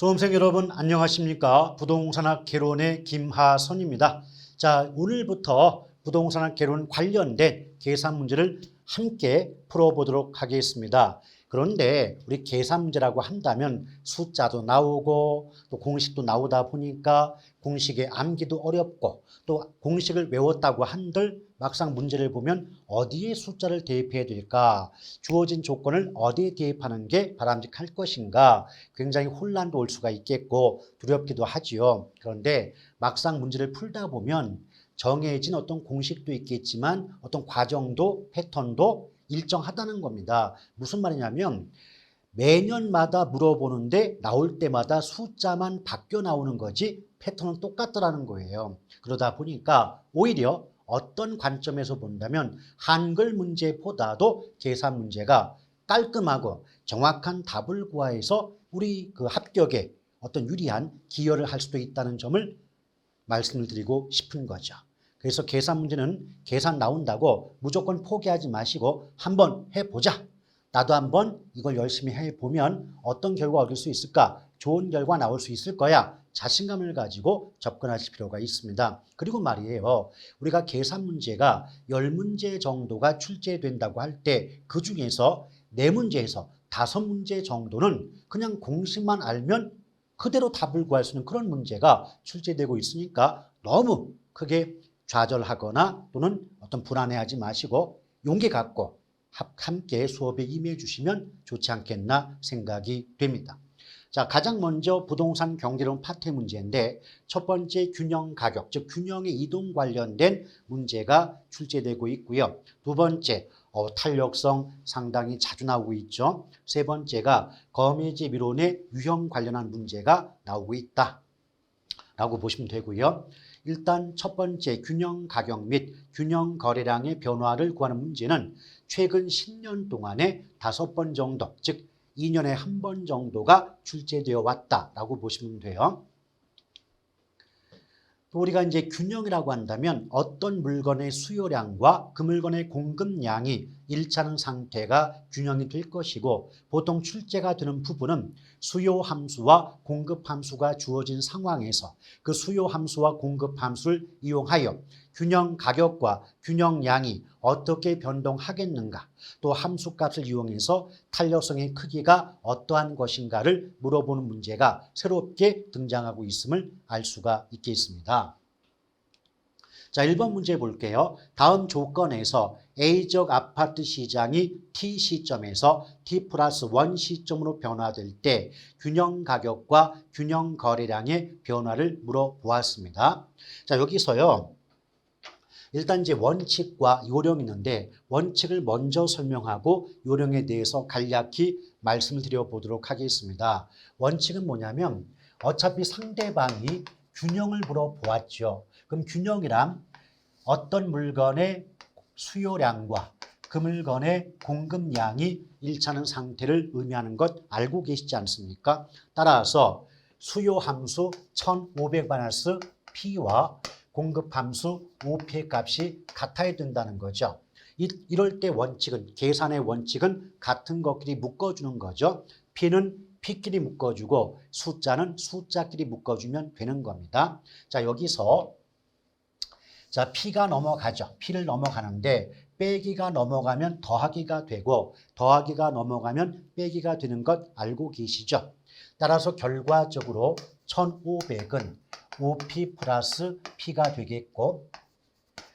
수험생 여러분 안녕하십니까? 부동산학 개론의 김하선입니다. 자, 오늘부터 부동산학 개론 관련된 계산 문제를 함께 풀어보도록 하겠습니다. 그런데 우리 계산 문제라고 한다면 숫자도 나오고 또 공식도 나오다 보니까 공식에 암기도 어렵고 또 공식을 외웠다고 한들 막상 문제를 보면 어디에 숫자를 대입해야 될까? 주어진 조건을 어디에 대입하는 게 바람직할 것인가? 굉장히 혼란도 올 수가 있겠고 두렵기도 하지요. 그런데 막상 문제를 풀다 보면 정해진 어떤 공식도 있겠지만 어떤 과정도 패턴도 일정하다는 겁니다. 무슨 말이냐면 매년마다 물어보는데 나올 때마다 숫자만 바뀌어 나오는 거지 패턴은 똑같더라는 거예요. 그러다 보니까 오히려 어떤 관점에서 본다면 한글 문제보다도 계산 문제가 깔끔하고 정확한 답을 구하여서 우리 그 합격에 어떤 유리한 기여를 할 수도 있다는 점을 말씀을 드리고 싶은 거죠. 그래서 계산 문제는 계산 나온다고 무조건 포기하지 마시고 한번 해보자. 나도 한번 이걸 열심히 해보면 어떤 결과 얻을 수 있을까? 좋은 결과 나올 수 있을 거야. 자신감을 가지고 접근하실 필요가 있습니다. 그리고 말이에요. 우리가 계산 문제가 10문제 정도가 출제된다고 할 때 그중에서 4문제에서 5문제 정도는 그냥 공식만 알면 그대로 답을 구할 수 있는 그런 문제가 출제되고 있으니까 너무 크게 좌절하거나 또는 어떤 불안해하지 마시고 용기 갖고 함께 수업에 임해 주시면 좋지 않겠나 생각이 됩니다. 자, 가장 먼저 부동산 경제론 파트 문제인데 첫 번째 균형 가격, 즉 균형의 이동 관련된 문제가 출제되고 있고요. 두 번째 탄력성 상당히 자주 나오고 있죠. 세 번째가 거미지 미론의 유형 관련한 문제가 나오고 있다라고 보시면 되고요. 일단 첫 번째 균형 가격 및 균형 거래량의 변화를 구하는 문제는 최근 10년 동안에 5번 정도, 즉 2년에 1번 정도가 출제되어 왔다라고 보시면 돼요. 또 우리가 이제 균형이라고 한다면 어떤 물건의 수요량과 그 물건의 공급량이 일치하는 상태가 균형이 될 것이고 보통 출제가 되는 부분은 수요 함수와 공급 함수가 주어진 상황에서 그 수요 함수와 공급 함수를 이용하여 균형 가격과 균형량이 어떻게 변동하겠는가 또 함수값을 이용해서 탄력성의 크기가 어떠한 것인가를 물어보는 문제가 새롭게 등장하고 있음을 알 수가 있겠습니다. 자, 1번 문제 볼게요. 다음 조건에서 A적 아파트 시장이 T 시점에서 T 플러스 1 시점으로 변화될 때 균형 가격과 균형 거래량의 변화를 물어보았습니다. 자, 여기서요. 일단 이제 원칙과 요령이 있는데 원칙을 먼저 설명하고 요령에 대해서 간략히 말씀을 드려보도록 하겠습니다. 원칙은 뭐냐면 어차피 상대방이 균형을 물어보았죠. 그럼 균형이란 어떤 물건의 수요량과 그 물건의 공급량이 일치하는 상태를 의미하는 것 알고 계시지 않습니까? 따라서 수요 함수 1500-P와 공급 함수 OP의 값이 같아야 된다는 거죠. 이럴 때 원칙은 계산의 원칙은 같은 것끼리 묶어주는 거죠. P는 P끼리 묶어주고 숫자는 숫자끼리 묶어주면 되는 겁니다. 자, 여기서 자, P가 넘어가죠. P를 넘어가는데 빼기가 넘어가면 더하기가 되고 더하기가 넘어가면 빼기가 되는 것 알고 계시죠? 따라서 결과적으로 1500은 OP 플러스 P가 되겠고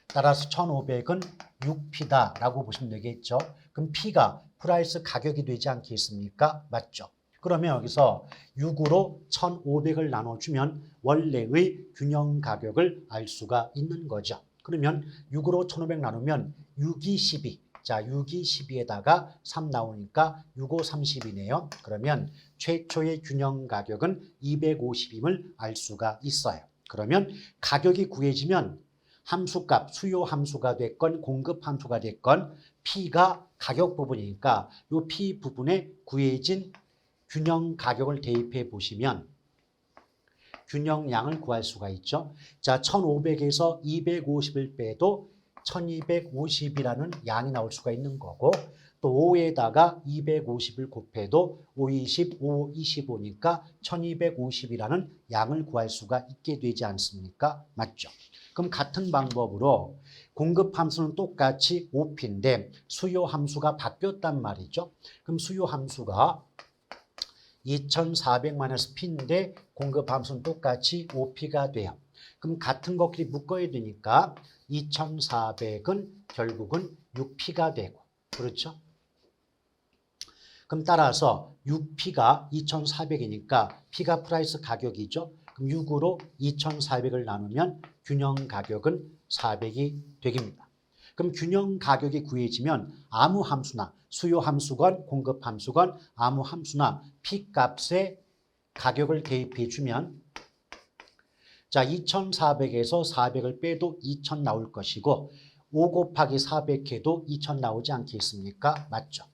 따라서 1500은 6P다라고 보시면 되겠죠. 그럼 P가 프라이스 가격이 되지 않겠습니까? 맞죠? 그러면 여기서 6으로 1500을 나눠주면 원래의 균형 가격을 알 수가 있는 거죠. 그러면 6으로 1500 나누면 6이 12. 자, 6이 12에다가 3 나오니까 6, 5, 30이네요. 그러면 최초의 균형 가격은 250임을 알 수가 있어요. 그러면 가격이 구해지면 함수값, 수요 함수가 됐건 공급 함수가 됐건 P가 가격 부분이니까 이 P 부분에 구해진 균형 가격을 대입해 보시면 균형량을 구할 수가 있죠. 자, 1500에서 250을 빼도 1250이라는 양이 나올 수가 있는 거고 또 5에다가 250을 곱해도 5, 20, 5, 25니까 1250이라는 양을 구할 수가 있게 되지 않습니까? 맞죠? 그럼 같은 방법으로 공급 함수는 똑같이 OP인데 수요 함수가 바뀌었단 말이죠. 그럼 수요 함수가 2400-P인데 공급 함수는 똑같이 OP가 돼요. 그럼 같은 것끼리 묶어야 되니까 2400은 결국은 6P가 되고, 그렇죠? 그럼 따라서 6P가 2400이니까 P가 프라이스 가격이죠. 그럼 6으로 2400을 나누면 균형 가격은 400이 되겠습니다. 그럼 균형 가격이 구해지면 아무 함수나 수요 함수건 공급 함수건 아무 함수나 P 값에 가격을 대입해 주면 자 2400에서 400을 빼도 2000 나올 것이고 5 곱하기 400 해도 2000 나오지 않겠습니까? 맞죠?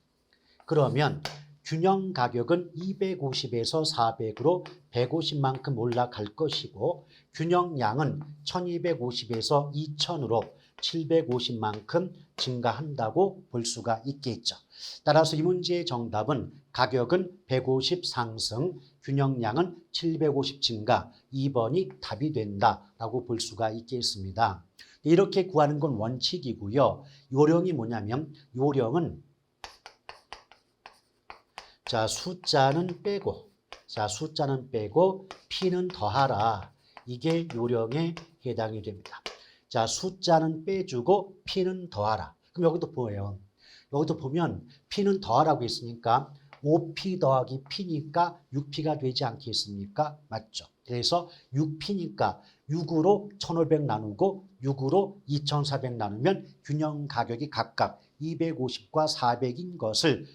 그러면 균형 가격은 250에서 400으로 150만큼 올라갈 것이고 균형 양은 1250에서 2000으로 750만큼 증가한다고 볼 수가 있겠죠. 따라서 이 문제의 정답은 가격은 150 상승, 균형 양은 750 증가, 2번이 답이 된다라고 볼 수가 있겠습니다. 이렇게 구하는 건 원칙이고요. 요령이 뭐냐면 요령은 자, 숫자는 빼고 P는 더하라. 이게 요령에 해당이 됩니다. 자, 숫자는 빼주고 P는 더하라. 그럼 여기도 보여요. 여기도 보면 P는 더하라고 했으니까 5P 더하기 P니까 6P가 되지 않겠습니까? 맞죠? 그래서 6P니까 6으로 1500 나누고 6으로 2400 나누면 균형 가격이 각각 250과 400인 것을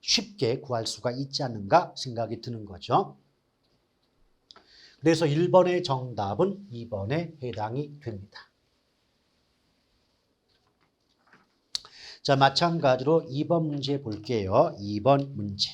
쉽게 구할 수가 있지 않는가 생각이 드는 거죠. 그래서 1번의 정답은 2번에 해당이 됩니다. 자, 마찬가지로 2번 문제 볼게요. 2번 문제.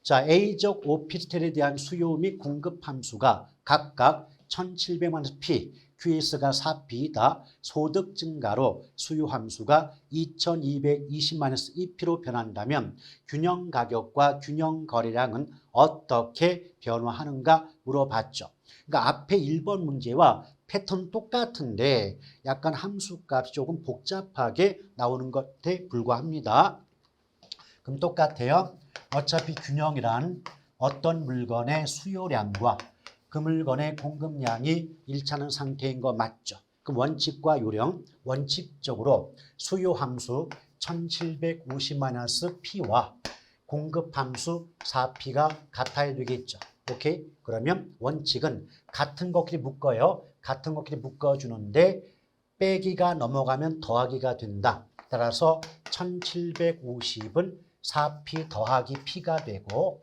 자, A적 오피스텔에 대한 수요 및 공급 함수가 각각 1700만 P, QS가 4P다. 소득 증가로 수요 함수가 2220-2P로 변한다면 균형 가격과 균형 거래량은 어떻게 변화하는가 물어봤죠. 그러니까 앞에 1번 문제와 패턴 똑같은데 약간 함수값이 조금 복잡하게 나오는 것에 불과합니다. 그럼 똑같아요. 어차피 균형이란 어떤 물건의 수요량과 그 물건의 공급량이 일치하는 상태인 거 맞죠? 그럼 원칙과 요령, 원칙적으로 수요 함수 1750-P와 공급 함수 4P가 같아야 되겠죠. 오케이? 그러면 원칙은 같은 것끼리 묶어요. 같은 것끼리 묶어주는데 빼기가 넘어가면 더하기가 된다. 따라서 1750은 4P 더하기 P가 되고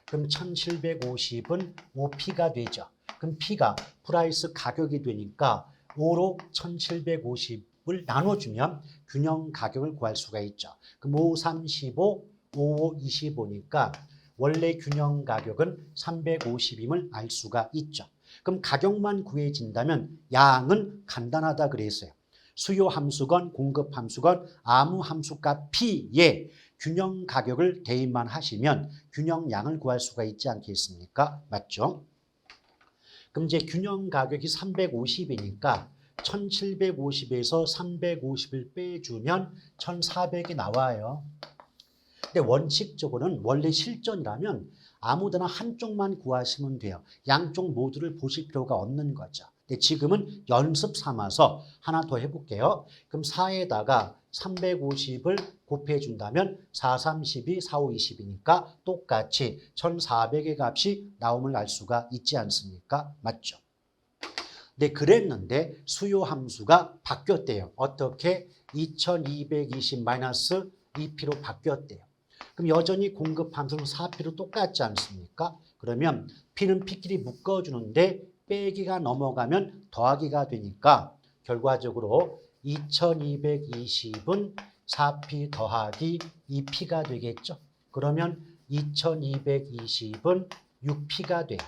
그럼 1750은 5P가 되죠. 그럼 P가 프라이스 가격이 되니까 5로 1750을 나눠주면 균형 가격을 구할 수가 있죠. 그럼 5, 35, 5, 25니까 원래 균형 가격은 350임을 알 수가 있죠. 그럼 가격만 구해진다면 양은 간단하다 그랬어요. 수요 함수건 공급 함수건 아무 함수값 P에 균형 가격을 대입만 하시면 균형 양을 구할 수가 있지 않겠습니까? 맞죠? 그럼 이제 균형 가격이 350이니까 1750에서 350을 빼주면 1400이 나와요. 근데 원칙적으로는 원래 실전이라면 아무데나 한쪽만 구하시면 돼요. 양쪽 모두를 보실 필요가 없는 거죠. 근데 지금은 연습 삼아서 하나 더 해볼게요. 그럼 4에다가 350을 곱해준다면 4, 32, 4, 5, 20이니까 똑같이 1400의 값이 나옴을 알 수가 있지 않습니까? 맞죠? 네, 그랬는데 수요 함수가 바뀌었대요. 어떻게? 2220-2P로 바뀌었대요. 그럼 여전히 공급 함수는 4P로 똑같지 않습니까? 그러면 P는 P끼리 묶어주는데 빼기가 넘어가면 더하기가 되니까 결과적으로 2220은 4P 더하기 2P가 되겠죠. 그러면 2220은 6P가 돼요.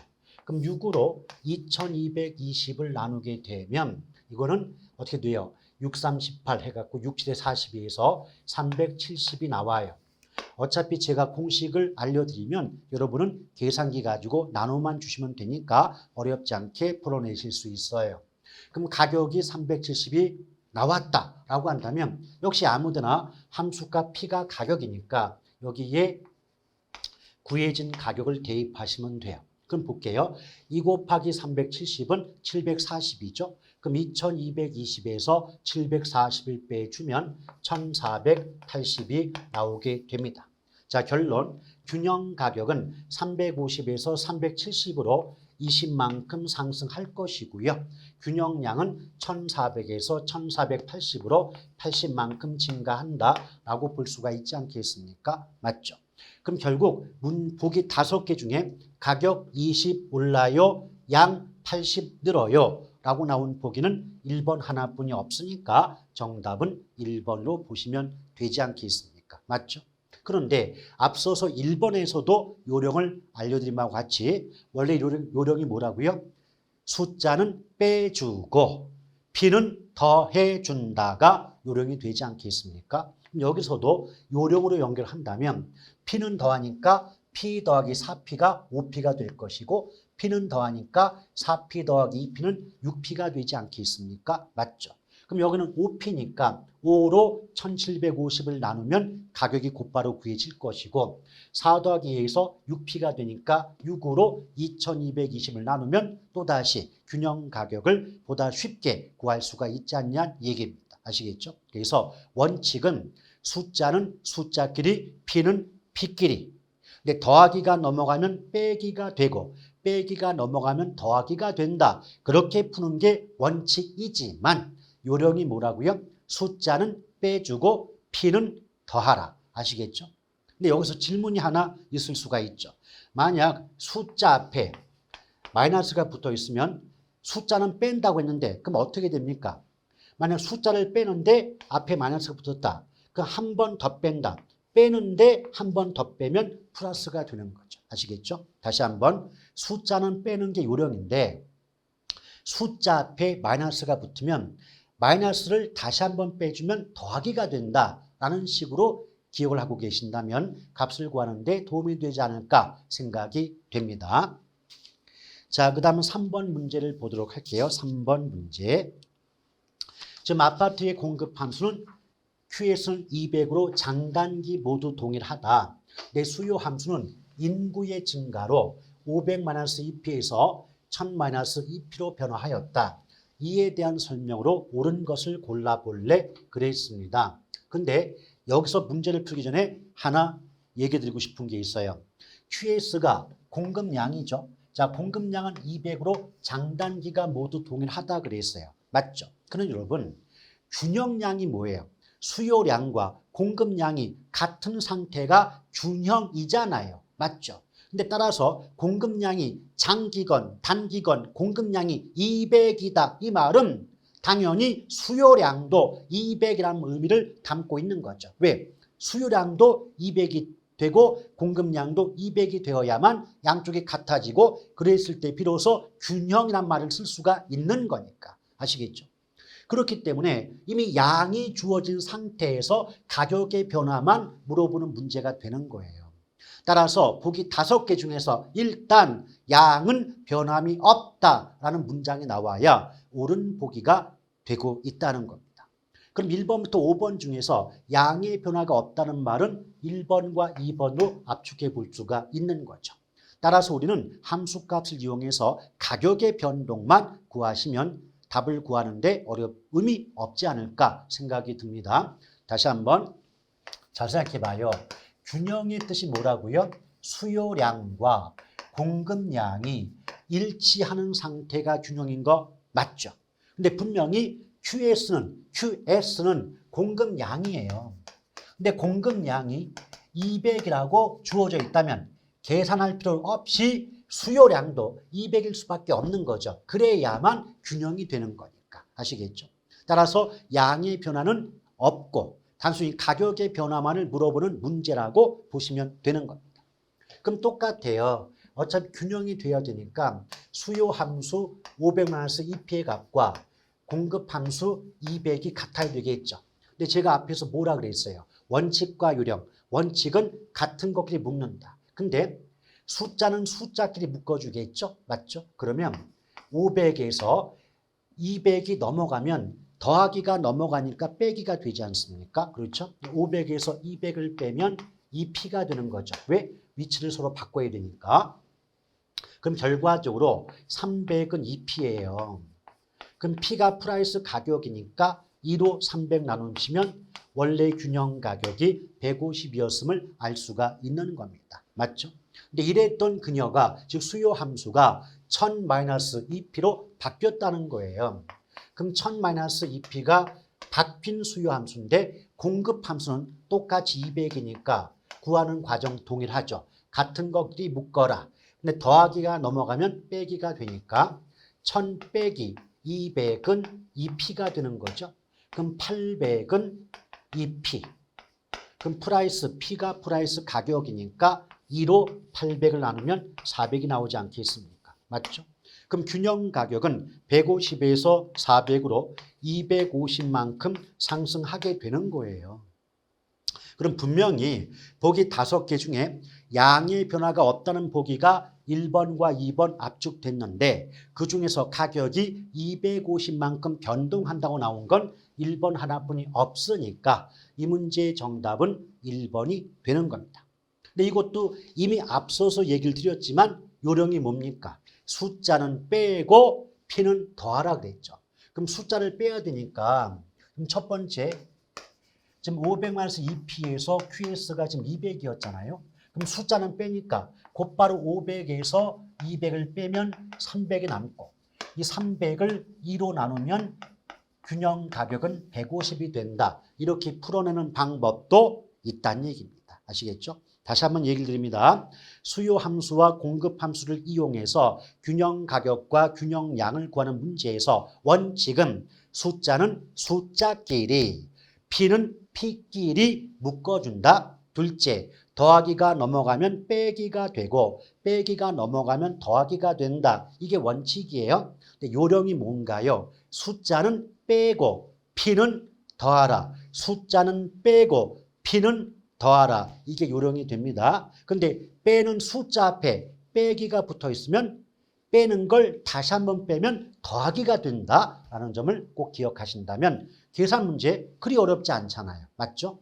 그럼 6으로 2220을 나누게 되면 이거는 어떻게 돼요? 6, 3, 18 해갖고 67에 42에서 370이 나와요. 어차피 제가 공식을 알려드리면 여러분은 계산기 가지고 나눠만 주시면 되니까 어렵지 않게 풀어내실 수 있어요. 그럼 가격이 370이 나왔다라고 한다면 역시 아무데나 함수값 P가 가격이니까 여기에 구해진 가격을 대입하시면 돼요. 그럼 볼게요. 2 곱하기 370은 740이죠. 그럼 2220에서 740을 빼주면 1480이 나오게 됩니다. 자, 결론. 균형 가격은 350에서 370으로 20만큼 상승할 것이고요. 균형량은 1400에서 1480으로 80만큼 증가한다라고 볼 수가 있지 않겠습니까? 맞죠? 그럼 결국 보기 5개 중에 가격 20 올라요, 양 80 늘어요 라고 나온 보기는 1번 하나뿐이 없으니까 정답은 1번으로 보시면 되지 않겠습니까? 맞죠? 그런데 앞서서 1번에서도 요령을 알려드린 바와 같이 원래 요령이 뭐라고요? 숫자는 빼주고 P는 더해준다가 요령이 되지 않겠습니까? 여기서도 요령으로 연결한다면 P는 더하니까 P 더하기 4P가 5P가 될 것이고 P는 더하니까 4P 더하기 2P는 6P가 되지 않겠습니까? 맞죠? 그럼 여기는 5P니까 5로 1750을 나누면 가격이 곧바로 구해질 것이고 4 더하기 2에서 6P가 되니까 6으로 2220을 나누면 또다시 균형 가격을 보다 쉽게 구할 수가 있지 않냐 얘기입니다. 아시겠죠? 그래서 원칙은 숫자는 숫자끼리 P는 P끼리 근데 더하기가 넘어가면 빼기가 되고 빼기가 넘어가면 더하기가 된다. 그렇게 푸는 게 원칙이지만 요령이 뭐라고요? 숫자는 빼주고 P는 더하라. 아시겠죠? 근데 여기서 질문이 하나 있을 수가 있죠. 만약 숫자 앞에 마이너스가 붙어 있으면 숫자는 뺀다고 했는데 그럼 어떻게 됩니까? 만약 숫자를 빼는데 앞에 마이너스가 붙었다. 그럼 한 번 더 뺀다. 빼는데 한 번 더 빼면 플러스가 되는 거죠. 아시겠죠? 다시 한번 숫자는 빼는 게 요령인데 숫자 앞에 마이너스가 붙으면 마이너스를 다시 한번 빼주면 더하기가 된다라는 식으로 기억을 하고 계신다면 값을 구하는 데 도움이 되지 않을까 생각이 됩니다. 자, 그 다음은 3번 문제를 보도록 할게요. 3번 문제. 지금 아파트의 공급 함수는 QS는 200으로 장단기 모두 동일하다. 내 수요 함수는 인구의 증가로 500-2P에서 1000-2P로 변화하였다. 이에 대한 설명으로 옳은 것을 골라볼래 그랬습니다. 근데 여기서 문제를 풀기 전에 하나 얘기 드리고 싶은 게 있어요. QS가 공급량이죠. 자, 공급량은 200으로 장단기가 모두 동일하다 그랬어요. 맞죠? 그럼 여러분 균형량이 뭐예요? 수요량과 공급량이 같은 상태가 균형이잖아요. 맞죠? 근데 따라서 공급량이 장기건 단기건 공급량이 200이다. 이 말은 당연히 수요량도 200이라는 의미를 담고 있는 거죠. 왜? 수요량도 200이 되고 공급량도 200이 되어야만 양쪽이 같아지고 그랬을 때 비로소 균형이란 말을 쓸 수가 있는 거니까. 아시겠죠? 그렇기 때문에 이미 양이 주어진 상태에서 가격의 변화만 물어보는 문제가 되는 거예요. 따라서 보기 5개 중에서 일단 양은 변함이 없다라는 문장이 나와야 옳은 보기가 되고 있다는 겁니다. 그럼 1번부터 5번 중에서 양의 변화가 없다는 말은 1번과 2번으로 압축해 볼 수가 있는 거죠. 따라서 우리는 함수값을 이용해서 가격의 변동만 구하시면 답을 구하는데 의미 없지 않을까 생각이 듭니다. 다시 한번 잘 생각해 봐요. 균형의 뜻이 뭐라고요? 수요량과 공급량이 일치하는 상태가 균형인 거 맞죠? 근데 분명히 QS는 공급량이에요. 근데 공급량이 200이라고 주어져 있다면 계산할 필요 없이 수요량도 200일 수밖에 없는 거죠. 그래야만 균형이 되는 거니까. 아시겠죠? 따라서 양의 변화는 없고 단순히 가격의 변화만을 물어보는 문제라고 보시면 되는 겁니다. 그럼 똑같아요. 어차피 균형이 돼야 되니까 수요 함수 500-2P의 값과 공급함수 200이 같아야 되겠죠. 근데 제가 앞에서 뭐라 그랬어요? 원칙과 요령. 원칙은 같은 것끼리 묶는다. 근데 숫자는 숫자끼리 묶어주겠죠? 맞죠? 그러면 500에서 200이 넘어가면 더하기가 넘어가니까 빼기가 되지 않습니까? 그렇죠? 500에서 200을 빼면 2P가 되는 거죠. 왜? 위치를 서로 바꿔야 되니까. 그럼 결과적으로 300은 2P예요. 그럼 P가 프라이스 가격이니까 2로 300 나누시면 원래 균형 가격이 150이었음을 알 수가 있는 겁니다. 맞죠? 근데 이랬던 그녀가 즉 수요 함수가 1000-2P로 바뀌었다는 거예요. 그럼 1000-2P가 바뀐 수요 함수인데 공급 함수는 똑같이 200이니까 구하는 과정 동일하죠. 같은 것끼리 묶어라. 근데 더하기가 넘어가면 빼기가 되니까 1000 빼기 200은 2P가 되는 거죠. 그럼 800은 2P. 그럼 프라이스, P가 프라이스 가격이니까 2로 800을 나누면 400이 나오지 않겠습니까? 맞죠? 그럼 균형 가격은 150에서 400으로 250만큼 상승하게 되는 거예요. 그럼 분명히 보기 5개 중에 양의 변화가 없다는 보기가 1번과 2번 압축됐는데 그중에서 가격이 250만큼 변동한다고 나온 건 1번 하나뿐이 없으니까 이 문제의 정답은 1번이 되는 겁니다. 근데 이것도 이미 앞서서 얘기를 드렸지만 요령이 뭡니까? 숫자는 빼고 P는 더하라 그랬죠. 그럼 숫자를 빼야 되니까 그럼 첫 번째 지금 500-2P에서 QS가 지금 200이었잖아요. 그럼 숫자는 빼니까 곧바로 500에서 200을 빼면 300이 남고 이 300을 2로 나누면 균형 가격은 150이 된다. 이렇게 풀어내는 방법도 있다는 얘기입니다. 아시겠죠? 다시 한번 얘기를 드립니다. 수요 함수와 공급 함수를 이용해서 균형 가격과 균형 양을 구하는 문제에서 원칙은 숫자는 숫자끼리, P는 P끼리 묶어준다. 둘째, 더하기가 넘어가면 빼기가 되고 빼기가 넘어가면 더하기가 된다. 이게 원칙이에요. 근데 요령이 뭔가요? 숫자는 빼고 P는 더하라. 숫자는 빼고 P는 더하라. 이게 요령이 됩니다. 근데 빼는 숫자 앞에 빼기가 붙어 있으면 빼는 걸 다시 한번 빼면 더하기가 된다라는 점을 꼭 기억하신다면 계산 문제 그리 어렵지 않잖아요. 맞죠?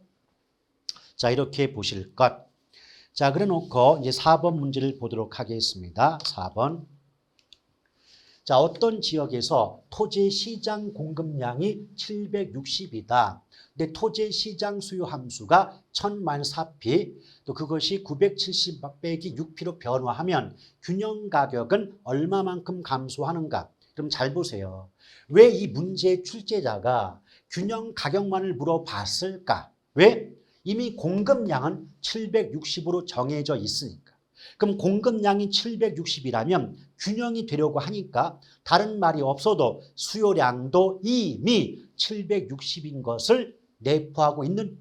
자, 이렇게 보실 것. 자, 그래 놓고 이제 4번 문제를 보도록 하겠습니다. 4번. 자, 어떤 지역에서 토지 시장 공급량이 760이다. 근데 토지 시장 수요 함수가 1000-4P, 또 그것이 970 빼기 6P로 변화하면 균형 가격은 얼마만큼 감소하는가? 그럼 잘 보세요. 왜 이 문제의 출제자가 균형 가격만을 물어봤을까? 왜? 이미 공급량은 760으로 정해져 있으니까. 그럼 공급량이 760이라면 균형이 되려고 하니까 다른 말이 없어도 수요량도 이미 760인 것을 내포하고 있는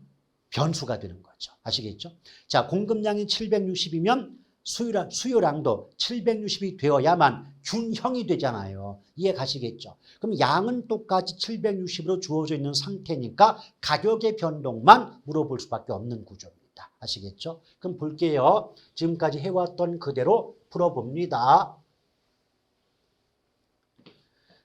변수가 되는 거죠. 아시겠죠? 자, 공급량이 760이면 수요량도 760이 되어야만 균형이 되잖아요. 이해 가시겠죠? 그럼 양은 똑같이 760으로 주어져 있는 상태니까 가격의 변동만 물어볼 수밖에 없는 구조입니다. 아시겠죠? 그럼 볼게요. 지금까지 해왔던 그대로 풀어봅니다.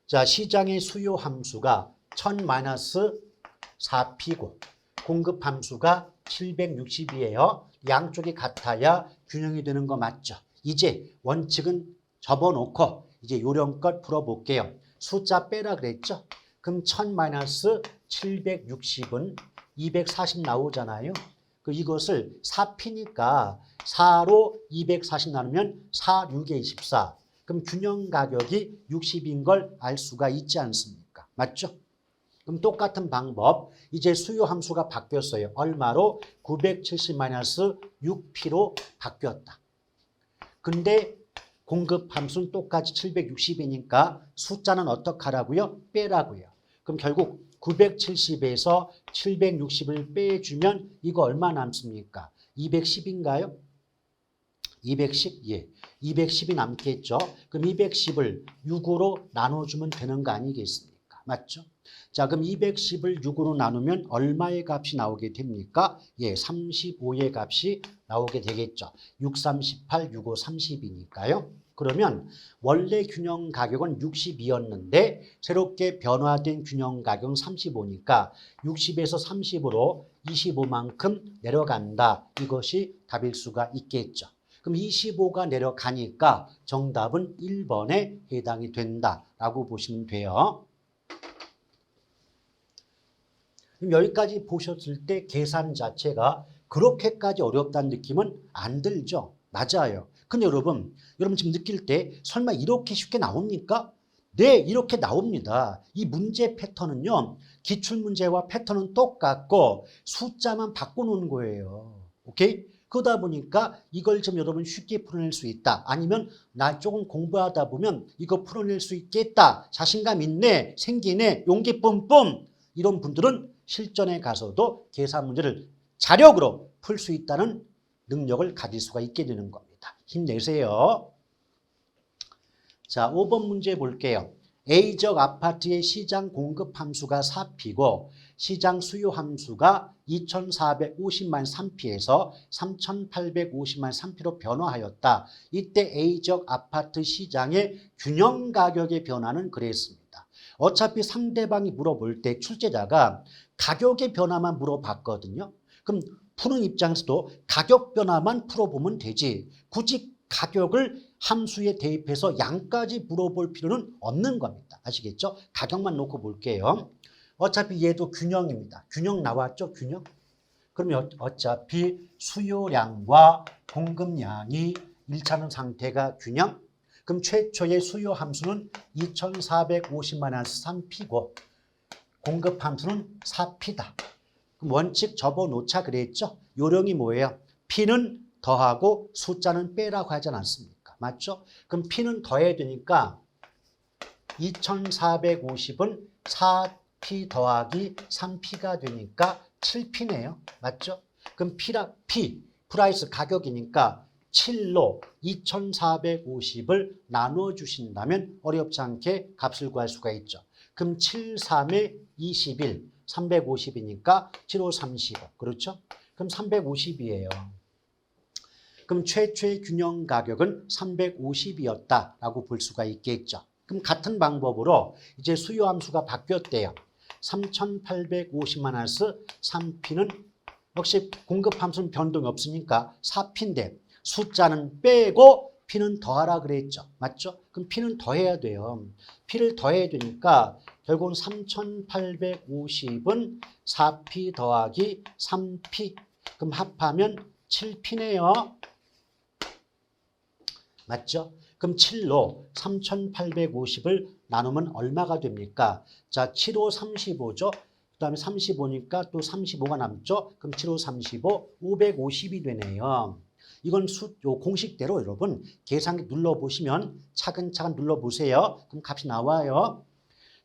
자, 시장의 수요 함수가 1000-4P고 공급 함수가 760이에요. 양쪽이 같아야 균형이 되는 거 맞죠? 이제 원칙은 접어놓고 이제 요령껏 풀어볼게요. 숫자 빼라 그랬죠? 그럼 1000-760은 240 나오잖아요. 이것을 4P니까 4로 240 나누면 4, 6에 24. 그럼 균형 가격이 60인 걸 알 수가 있지 않습니까? 맞죠? 그럼 똑같은 방법, 이제 수요 함수가 바뀌었어요. 얼마로? 970-6P로 바뀌었다. 근데 공급 함수는 똑같이 760이니까 숫자는 어떻게 하라고요? 빼라고요. 그럼 결국 970에서 760을 빼주면 이거 얼마 남습니까? 210인가요? 210? 예. 210이 남겠죠. 그럼 210을 6으로 나눠주면 되는 거 아니겠습니까? 맞죠? 자, 그럼 210을 6으로 나누면 얼마의 값이 나오게 됩니까? 예, 35의 값이 나오게 되겠죠. 6, 3, 18, 6, 5, 30이니까요. 그러면 원래 균형 가격은 60이었는데 새롭게 변화된 균형 가격은 35니까 60에서 30으로 25만큼 내려간다. 이것이 답일 수가 있겠죠. 그럼 25가 내려가니까 정답은 1번에 해당이 된다라고 보시면 돼요. 그럼 여기까지 보셨을 때 계산 자체가 그렇게까지 어렵다는 느낌은 안 들죠? 맞아요. 근데 여러분 지금 느낄 때 설마 이렇게 쉽게 나옵니까? 네, 이렇게 나옵니다. 이 문제 패턴은요, 기출문제와 패턴은 똑같고 숫자만 바꿔놓은 거예요. 오케이? 그러다 보니까 이걸 좀 여러분 쉽게 풀어낼 수 있다. 아니면 나 조금 공부하다 보면 이거 풀어낼 수 있겠다. 자신감 있네, 생기네, 용기 뿜뿜. 이런 분들은 실전에 가서도 계산 문제를 자력으로 풀 수 있다는 능력을 가질 수가 있게 되는 겁니다. 힘내세요. 자, 5번 문제 볼게요. A적 아파트의 시장 공급 함수가 4P고 시장 수요 함수가 2,450만 3P에서 3,850만 3P로 변화하였다. 이때 A적 아파트 시장의 균형 가격의 변화는 그랬습니다. 어차피 상대방이 물어볼 때 출제자가 가격의 변화만 물어봤거든요. 그럼 푸는 입장에서도 가격 변화만 풀어보면 되지. 굳이 가격을 함수에 대입해서 양까지 물어볼 필요는 없는 겁니다. 아시겠죠? 가격만 놓고 볼게요. 어차피 얘도 균형입니다. 균형 나왔죠? 균형? 그러면 어차피 수요량과 공급량이 일치하는 상태가 균형? 그럼 최초의 수요 함수는 2,450만 원스 3P고 공급 함수는 4P다. 그럼 원칙 접어놓자 그랬죠? 요령이 뭐예요? P는 더하고 숫자는 빼라고 하지 않습니까? 맞죠? 그럼 P는 더해야 되니까 2,450은 4P 더하기 3P가 되니까 7P네요. 맞죠? 그럼 P, 프라이스 가격이니까 7로 2,450을 나눠주신다면 어렵지 않게 값을 구할 수가 있죠. 그럼 7, 3에 21, 350이니까 7, 5, 35. 그렇죠? 그럼 350이에요. 그럼 최초의 균형 가격은 350이었다라고 볼 수가 있겠죠. 그럼 같은 방법으로 이제 수요 함수가 바뀌었대요. 3,850만 원스 3P는 역시 공급 함수는 변동이 없으니까 4P인데 숫자는 빼고 P는 더하라 그랬죠. 맞죠? 그럼 P는 더해야 돼요. P를 더해야 되니까 결국은 3,850은 4P 더하기 3P. 그럼 합하면 7P네요. 맞죠? 그럼 7로 3,850을 나누면 얼마가 됩니까? 자, 7, 5, 35죠? 그 다음에 35니까 또 35가 남죠? 그럼 7, 5, 35, 550이 되네요. 이건 요 공식대로 여러분 계산기 눌러보시면 차근차근 눌러보세요. 그럼 값이 나와요.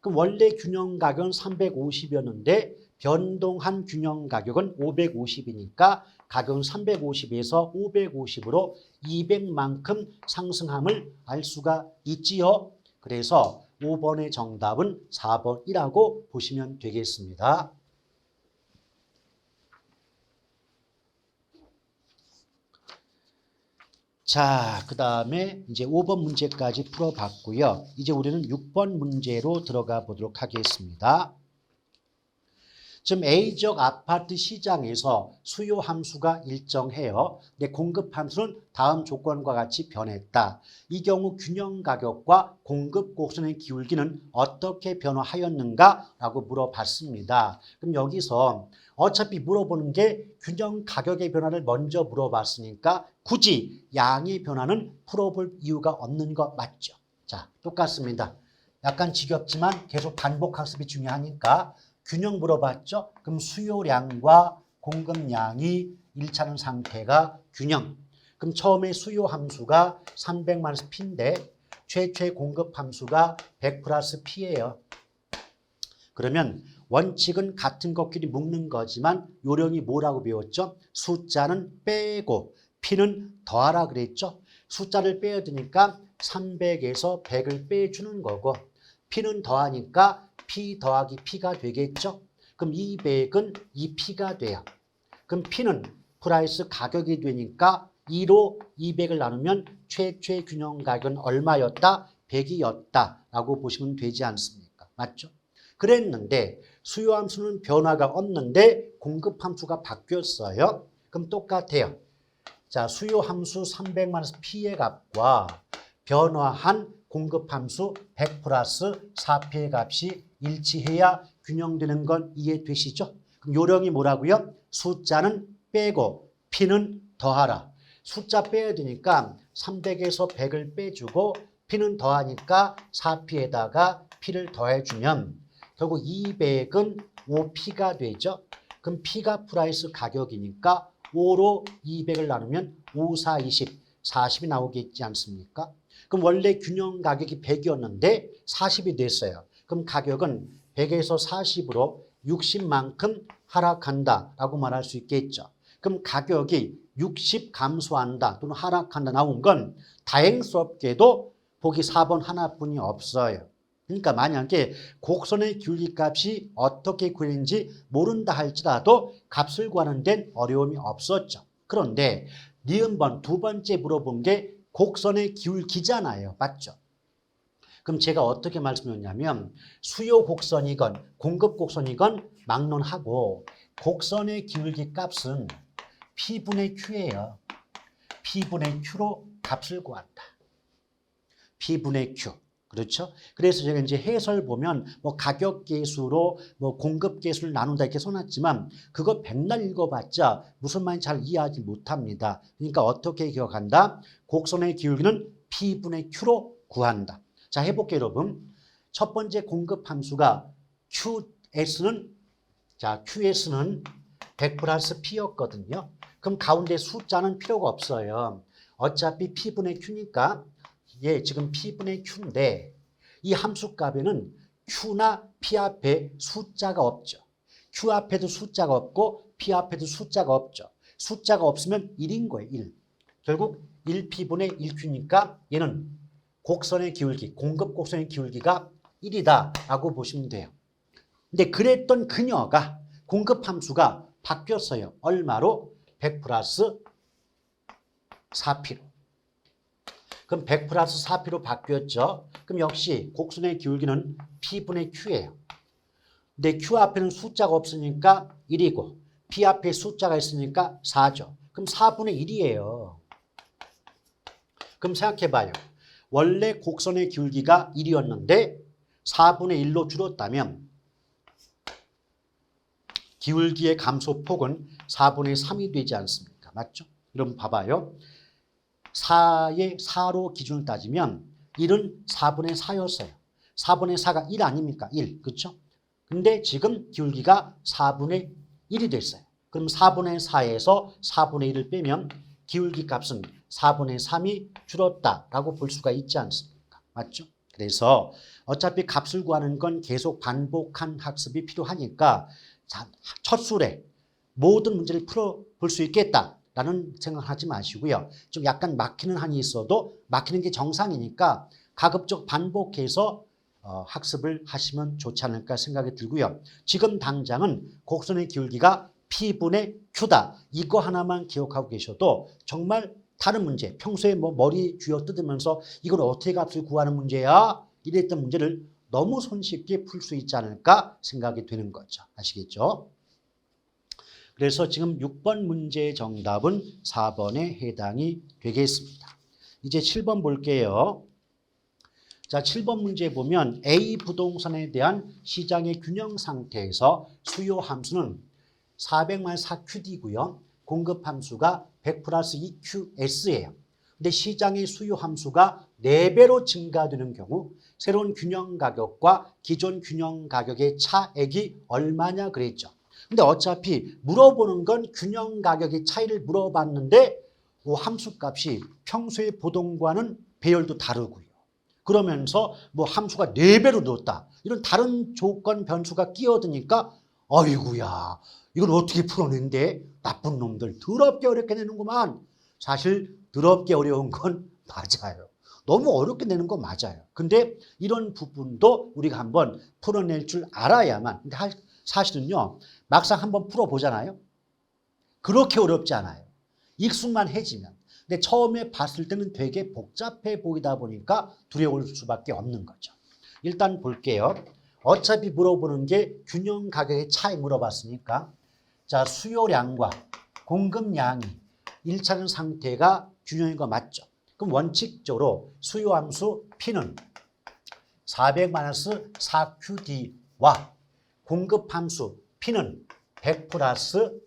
그럼 원래 균형 가격은 350이었는데 변동한 균형 가격은 550이니까 가격은 350에서 550으로 200만큼 상승함을 알 수가 있지요. 그래서 5번의 정답은 4번이라고 보시면 되겠습니다. 자, 그 다음에 이제 5번 문제까지 풀어봤고요. 이제 우리는 6번 문제로 들어가 보도록 하겠습니다. 지금 A적 아파트 시장에서 수요 함수가 일정해요. 근데 공급 함수는 다음 조건과 같이 변했다. 이 경우 균형 가격과 공급 곡선의 기울기는 어떻게 변화하였는가라고 물어봤습니다. 그럼 여기서 어차피 물어보는 게 균형 가격의 변화를 먼저 물어봤으니까 굳이 양의 변화는 풀어볼 이유가 없는 거 맞죠? 자, 똑같습니다. 약간 지겹지만 계속 반복 학습이 중요하니까 균형 물어봤죠? 그럼 수요량과 공급량이 일치하는 상태가 균형. 그럼 처음에 수요 함수가 300만 P인데 최초의 공급 함수가 100 플러스 P예요. 그러면 원칙은 같은 것끼리 묶는 거지만 요령이 뭐라고 배웠죠? 숫자는 빼고 P는 더하라 그랬죠? 숫자를 빼야 되니까 300에서 100을 빼주는 거고 P는 더하니까 P 더하기 P가 되겠죠? 그럼 200은 2P가 돼요. 그럼 P는 프라이스 가격이 되니까 2로 200을 나누면 최초의 균형 가격은 얼마였다? 100이었다 라고 보시면 되지 않습니까? 맞죠? 그랬는데 수요 함수는 변화가 없는데 공급 함수가 바뀌었어요. 그럼 똑같아요. 자, 수요 함수 300만에서 P의 값과 변화한 공급 함수 100 플러스 4P의 값이 일치해야 균형되는 건 이해되시죠? 그럼 요령이 뭐라고요? 숫자는 빼고 P는 더하라. 숫자 빼야 되니까 300에서 100을 빼주고 P는 더하니까 4P에다가 P를 더해주면 결국 200은 5P가 되죠. 그럼 P가 프라이스 가격이니까 5로 200을 나누면 5, 4, 20, 40이 나오겠지 않습니까? 그럼 원래 균형 가격이 100이었는데 40이 됐어요. 그럼 가격은 100에서 40으로 60만큼 하락한다라고 말할 수 있겠죠. 그럼 가격이 60 감소한다 또는 하락한다 나온 건 다행스럽게도 보기 4번 하나뿐이 없어요. 그러니까 만약에 곡선의 기울기 값이 어떻게 구했는지 모른다 할지라도 값을 구하는 데는 어려움이 없었죠. 그런데 니은번 두 번째 물어본 게 곡선의 기울기잖아요. 맞죠? 그럼 제가 어떻게 말씀드렸냐면 수요 곡선이건 공급 곡선이건 막론하고 곡선의 기울기 값은 P분의 Q예요. P분의 Q로 값을 구한다. P분의 Q. 그렇죠? 그래서 제가 이제 해설 보면 뭐 가격 계수로 뭐 공급 계수를 나눈다 이렇게 써놨지만 그거 백날 읽어봤자 무슨 말인지 잘 이해하지 못합니다. 그러니까 어떻게 기억한다? 곡선의 기울기는 P분의 Q로 구한다. 자, 해볼게요, 여러분. 첫 번째 공급 함수가 QS는 100 플러스 P였거든요. 그럼 가운데 숫자는 필요가 없어요. 어차피 P분의 Q니까 지금 P분의 Q인데 이 함수 값에는 Q나 P 앞에 숫자가 없죠. Q 앞에도 숫자가 없고 P 앞에도 숫자가 없죠. 숫자가 없으면 1인 거예요. 1. 결국 1P분의 1Q니까 얘는 곡선의 기울기, 공급 곡선의 기울기가 1이다 라고 보시면 돼요. 근데 그랬던 그녀가 공급 함수가 바뀌었어요. 얼마로? 100 플러스 4P로. 그럼 100 플러스 4P로 바뀌었죠. 그럼 역시 곡선의 기울기는 P분의 Q예요. 근데 Q 앞에는 숫자가 없으니까 1이고 P 앞에 숫자가 있으니까 4죠. 그럼 4분의 1이에요. 그럼 생각해봐요. 원래 곡선의 기울기가 1이었는데 4분의 1로 줄었다면 기울기의 감소폭은 4분의 3이 되지 않습니까? 맞죠? 여러분 봐봐요. 4의 4로 기준을 따지면 1은 4분의 4였어요. 4분의 4가 1 아닙니까? 1. 그렇죠? 근데 지금 기울기가 4분의 1이 됐어요. 그럼 4분의 4에서 4분의 1을 빼면 기울기 값은 4분의 3이 줄었다라고 볼 수가 있지 않습니까? 맞죠? 그래서 어차피 값을 구하는 건 계속 반복한 학습이 필요하니까 첫 술에 모든 문제를 풀어볼 수 있겠다라는 생각을 하지 마시고요. 좀 약간 막히는 한이 있어도 막히는 게 정상이니까 가급적 반복해서 학습을 하시면 좋지 않을까 생각이 들고요. 지금 당장은 곡선의 기울기가 P분의 Q다. 이거 하나만 기억하고 계셔도 정말 다른 문제, 평소에 뭐 머리 쥐어 뜯으면서 이걸 어떻게 값을 구하는 문제야? 이랬던 문제를 너무 손쉽게 풀 수 있지 않을까 생각이 되는 거죠. 아시겠죠? 그래서 지금 6번 문제의 정답은 4번에 해당이 되겠습니다. 이제 7번 볼게요. 자, 7번 문제 보면 A 부동산에 대한 시장의 균형 상태에서 수요 함수는 400만 4QD고요. 공급 함수가 100 플러스 2QS예요. 근데 시장의 수요 함수가 4배로 증가되는 경우 새로운 균형 가격과 기존 균형 가격의 차액이 얼마냐 그랬죠. 근데 어차피 물어보는 건 균형 가격의 차이를 물어봤는데 함수값이 평소에 보던과는 배열도 다르고요. 그러면서 뭐 함수가 4배로 늘었다. 이런 다른 조건 변수가 끼어드니까 어이구야 이걸 어떻게 풀어낸대? 나쁜 놈들 더럽게 어렵게 내는구만. 사실 더럽게 어려운 건 맞아요. 너무 어렵게 내는 거 맞아요. 근데 이런 부분도 우리가 한번 풀어낼 줄 알아야만. 근데 사실은요, 막상 한번 풀어보잖아요. 그렇게 어렵지 않아요. 익숙만 해지면. 근데 처음에 봤을 때는 되게 복잡해 보이다 보니까 두려울 수밖에 없는 거죠. 일단 볼게요. 어차피 물어보는 게 균형 가격의 차이 물어봤으니까, 자, 수요량과 공급량이 일차전 상태가 균형인 거 맞죠? 그럼 원칙적으로 수요함수 P는 400-4QD와 공급함수 P는 100 플러스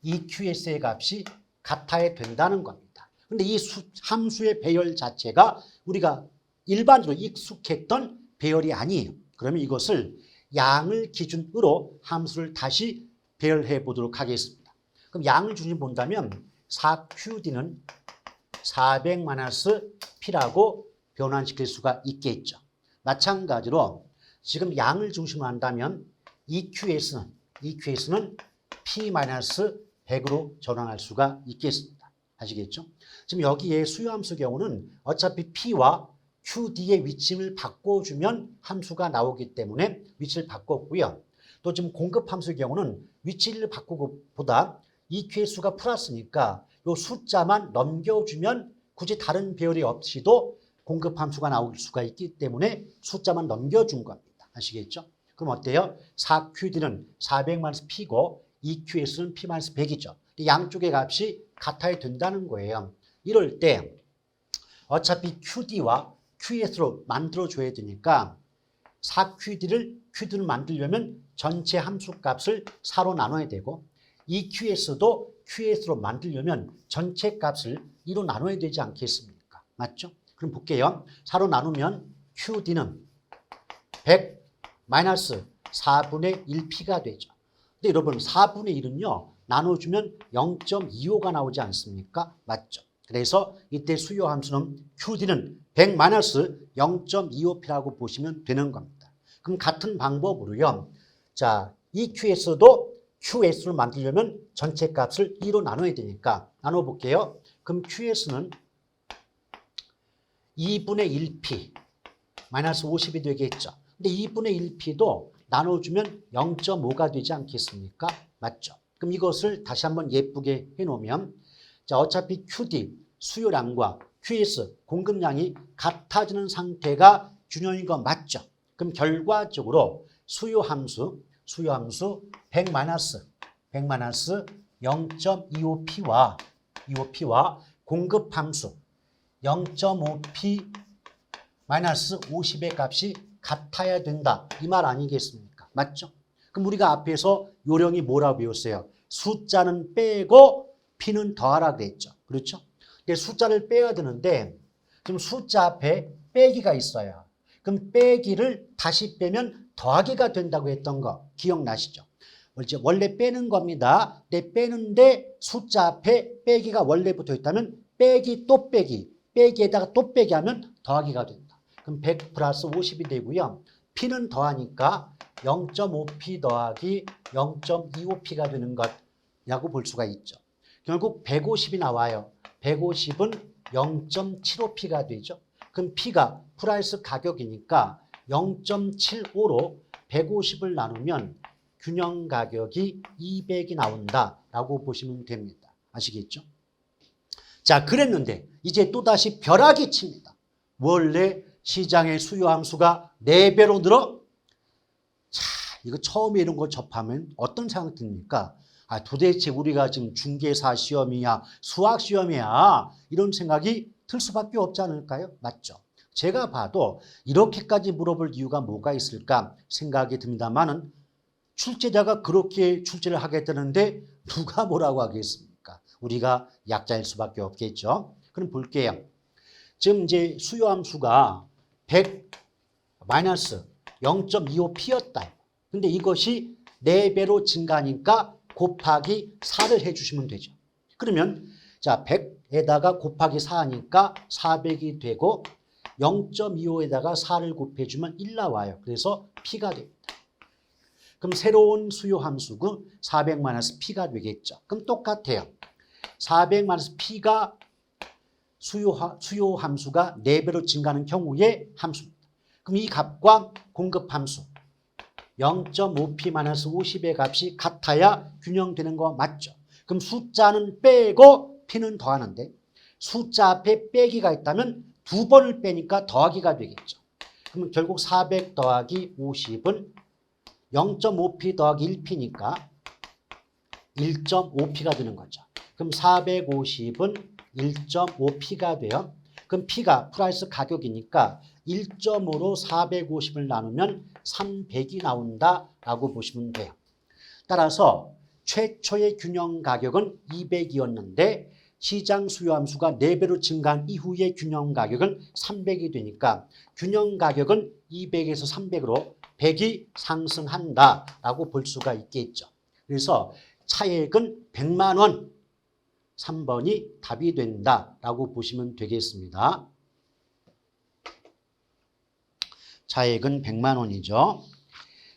EQS의 값이 같아야 된다는 겁니다. 그런데 이 함수의 배열 자체가 우리가 일반적으로 익숙했던 배열이 아니에요. 그러면 이것을 양을 기준으로 함수를 다시 배열해 보도록 하겠습니다. 그럼 양을 기준으로 본다면 4QD는 400-P라고 변환시킬 수가 있겠죠. 마찬가지로 지금 양을 중심으로 한다면 EQS는 P-100으로 전환할 수가 있겠습니다. 아시겠죠? 지금 여기에 수요함수 경우는 어차피 P와 QD의 위치를 바꿔주면 함수가 나오기 때문에 위치를 바꿨고요. 또 지금 공급함수의 경우는 위치를 바꾸고보다 EQS가 플러스니까 이 숫자만 넘겨주면 굳이 다른 배열이 없이도 공급함수가 나올 수가 있기 때문에 숫자만 넘겨준 겁니다. 아시겠죠? 그럼 어때요? 4QD는 400-P고 EQS는 P-100이죠. 양쪽의 값이 같아야 된다는 거예요. 이럴 때 어차피 QD와 QS로 만들어줘야 되니까 4QD를 만들려면 전체 함수 값을 4로 나눠야 되고 EQS도 QS로 만들려면 전체 값을 2로 나눠야 되지 않겠습니까? 맞죠? 그럼 볼게요. 4로 나누면 QD는 100-4분의 1P가 되죠. 근데 여러분 4분의 1은요. 나눠주면 0.25가 나오지 않습니까? 맞죠? 그래서 이때 수요 함수는 QD는 100-0.25P라고 보시면 되는 겁니다. 그럼 같은 방법으로요. 자, EQS도 QS를 만들려면 전체 값을 2로 나눠야 되니까 나눠볼게요. 그럼 QS는 2분의 1P 마이너스 50이 되겠죠. 근데 2분의 1P도 나눠주면 0.5가 되지 않겠습니까? 맞죠? 그럼 이것을 다시 한번 예쁘게 해놓으면 자, 어차피 QD 수요량과 QS 공급량이 같아지는 상태가 균형인 거 맞죠? 그럼 결과적으로 수요함수 100-0.25P와 공급함수 0.5P 마이너스 50의 값이 같아야 된다. 이 말 아니겠습니까? 맞죠? 그럼 우리가 앞에서 요령이 뭐라고 배웠어요? 숫자는 빼고 P는 더하라 그랬죠. 그렇죠? 근데 숫자를 빼야 되는데 지금 숫자 앞에 빼기가 있어요. 그럼 빼기를 다시 빼면 더하기가 된다고 했던 거 기억나시죠? 원래 빼는 겁니다. 근데 빼는데 숫자 앞에 빼기가 원래 붙어 있다면 빼기 또 빼기, 빼기에다가 또 빼기 하면 더하기가 된다. 그럼 100 플러스 50이 되고요. P는 더하니까 0.5P 더하기 0.25P가 되는 것이라고 볼 수가 있죠. 결국 150이 나와요. 150은 0.75P가 되죠. 그럼 P가 프라이스 가격이니까 0.75로 150을 나누면 균형 가격이 200이 나온다라고 보시면 됩니다. 아시겠죠? 자, 그랬는데 이제 또다시 벼락이 칩니다. 원래 시장의 수요 함수가 4배로 늘어? 자, 이거 처음에 이런 거 접하면 어떤 생각 듭니까? 아, 도대체 우리가 지금 중개사 시험이야, 수학 시험이야, 이런 생각이 들 수밖에 없지 않을까요? 맞죠? 제가 봐도 이렇게까지 물어볼 이유가 뭐가 있을까 생각이 듭니다만은 출제자가 그렇게 출제를 하겠다는데 누가 뭐라고 하겠습니까? 우리가 약자일 수밖에 없겠죠. 그럼 볼게요. 지금 이제 수요함수가 100 마이너스 0.25P였다. 근데 이것이 4배로 증가하니까 곱하기 4를 해주시면 되죠. 그러면 자 100에다가 곱하기 4하니까 400이 되고 0.25에다가 4를 곱해주면 1 나와요. 그래서 P가 됩니다. 그럼 새로운 수요 함수가 400-P가 되겠죠. 그럼 똑같아요. 400-P가 수요 함수가 4배로 증가하는 경우의 함수입니다. 그럼 이 값과 공급 함수 0.5p-50의 값이 같아야 균형되는 거 맞죠? 그럼 숫자는 빼고 p는 더하는데 숫자 앞에 빼기가 있다면 2번을 빼니까 더하기가 되겠죠. 그럼 결국 400 더하기 50은 0.5p 더하기 1p니까 1.5p가 되는 거죠. 그럼 450은 1.5p가 돼요. 그럼 p가 프라이스 가격이니까 1.5로 450을 나누면 300이 나온다라고 보시면 돼요. 따라서 최초의 균형 가격은 200이었는데 시장 수요 함수가 4배로 증가한 이후의 균형 가격은 300이 되니까 균형 가격은 200에서 300으로 100이 상승한다라고 볼 수가 있겠죠. 그래서 차액은 100만 원, 3번이 답이 된다라고 보시면 되겠습니다. 차액은 100만 원이죠.